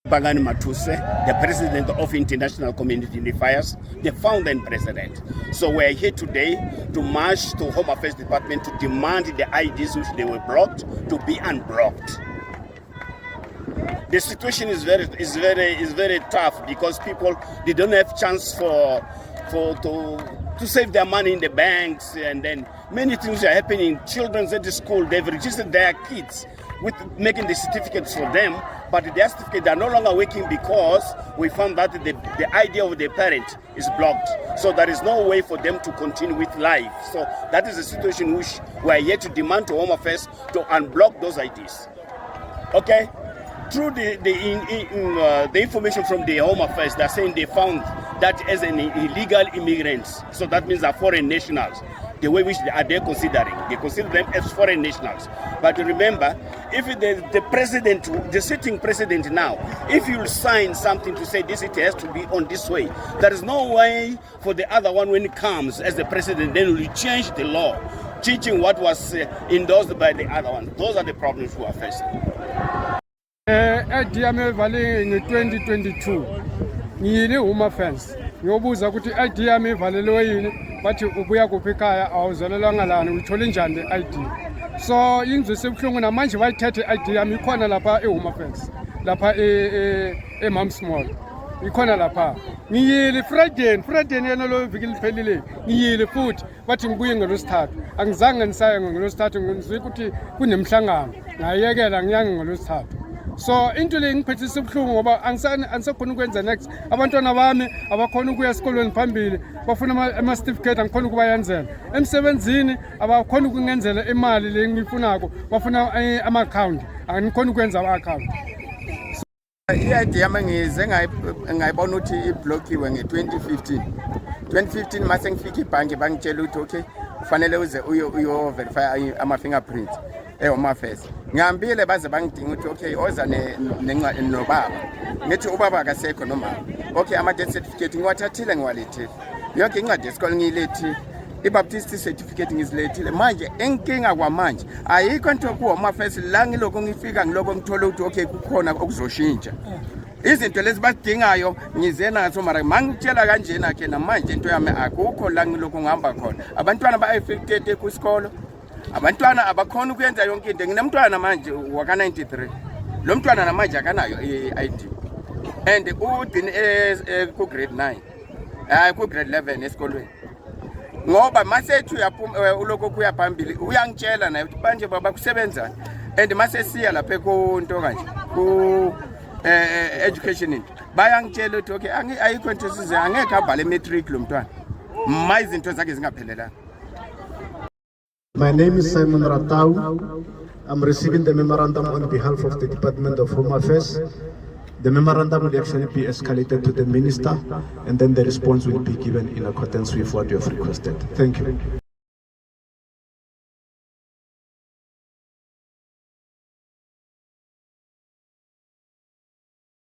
Pangani Mathuse, the president of International Community Unifiers, the founder and president. So we're here today to march to Home Affairs Department to demand the IDs which they were blocked to be unblocked. The situation is very tough because people, they don't have chance to save their money in the banks, and then many things are happening. Children at the school, they've registered their kids with making the certificates for them, but their certificates are no longer working because we found that the idea of the parent is blocked. So there is no way for them to continue with life. So that is the situation which we are here to demand to Home Affairs to unblock those IDs. Okay? Through the information from the Home Affairs, they're saying they found that as an illegal immigrants. So that means they're foreign nationals. The way which they're considering, they consider them as foreign nationals. But remember, if the president, the sitting president now, if you sign something to say this, it has to be on this way, there is no way for the other one when it comes as the president, then will change the law, changing what was endorsed by the other one. Those are the problems we are facing. IDM Valley in 2022, ngiyile Home Affairs. Ngiyobuza ukuthi IDM ivalelwe yini bathi ubuya kuphikaya awuzalelanga lana uthola njani le-ID. So indlu sebhlungu namanje bayithethe i-ID yami ikhona lapha e-Home Affairs lapha e-Mams Mall ikhona lapha. Ngiyile Friday yena lo viki liphelile ngiyile futhi bathi ngibuye ngelosithathu. Angizange nisaye ngelosithathu ngizwe ukuthi kunemhlangano ngayekela ngiyange ngelosithathu. So into le ngiphethe ubhlungu ngoba angisakhona ukwenza next. Abantwana bami abakhona ukuya esikolweni phambili bafuna ama certificate angikhona ukubayenzela. Emsebenzini abakhona ukungenzela imali le ngiyifunako bafuna ama account angikhona ukwenza ama account. I-ID yami ngize ngayibona ukuthi iblockiwe nge-2015 mase ngifika ibhanki bangitshela ukuthi okay kufanele uze uyo verify ama fingerprints eHome Affairs. Ngihambile baze bangidinga ukuthi okay oza nobaba. Ngithi ubaba akasekho nomama. Okay ama death certificate ngiwathathile ngiwalethile. Yonke incwadi yesikole ngiyilethile. I-baptist certificate ngizilethile. Manje enkinga kwamanje ayikho into kuHome Affairs la ngiloko ngifika ngiloko ngithola ukuthi okay kukhona okuzoshintsha. Izinto lezi badingayo ngize nazo mara mangitshela kanjena ke namanje into yami akukho la ngiloko ngihamba khona. Abantwana ba-affected kusikolo. Abantwana abakhona ukuyenza yonke into. Nginemntwana manje waka 93. Lo mntwana namanje akanayo i-ID. And udini ku grade 9. Ku grade 11 esikolweni. Ngoba masethu uloko kuya phambili uyangitshela naye ukuthi manje baba kusebenza. And masesiya lapha ku nto kanje ku education into. Bayangitshela ukuthi okay ayikho into size angeke abhale matric lo mntwana. Izinto zakhe zingaphelelanga. My name is Simon Ratau. I'm receiving the memorandum on behalf of the Department of Home Affairs. The memorandum will actually be escalated to the minister, and then the response will be given in accordance with what you have requested. Thank you.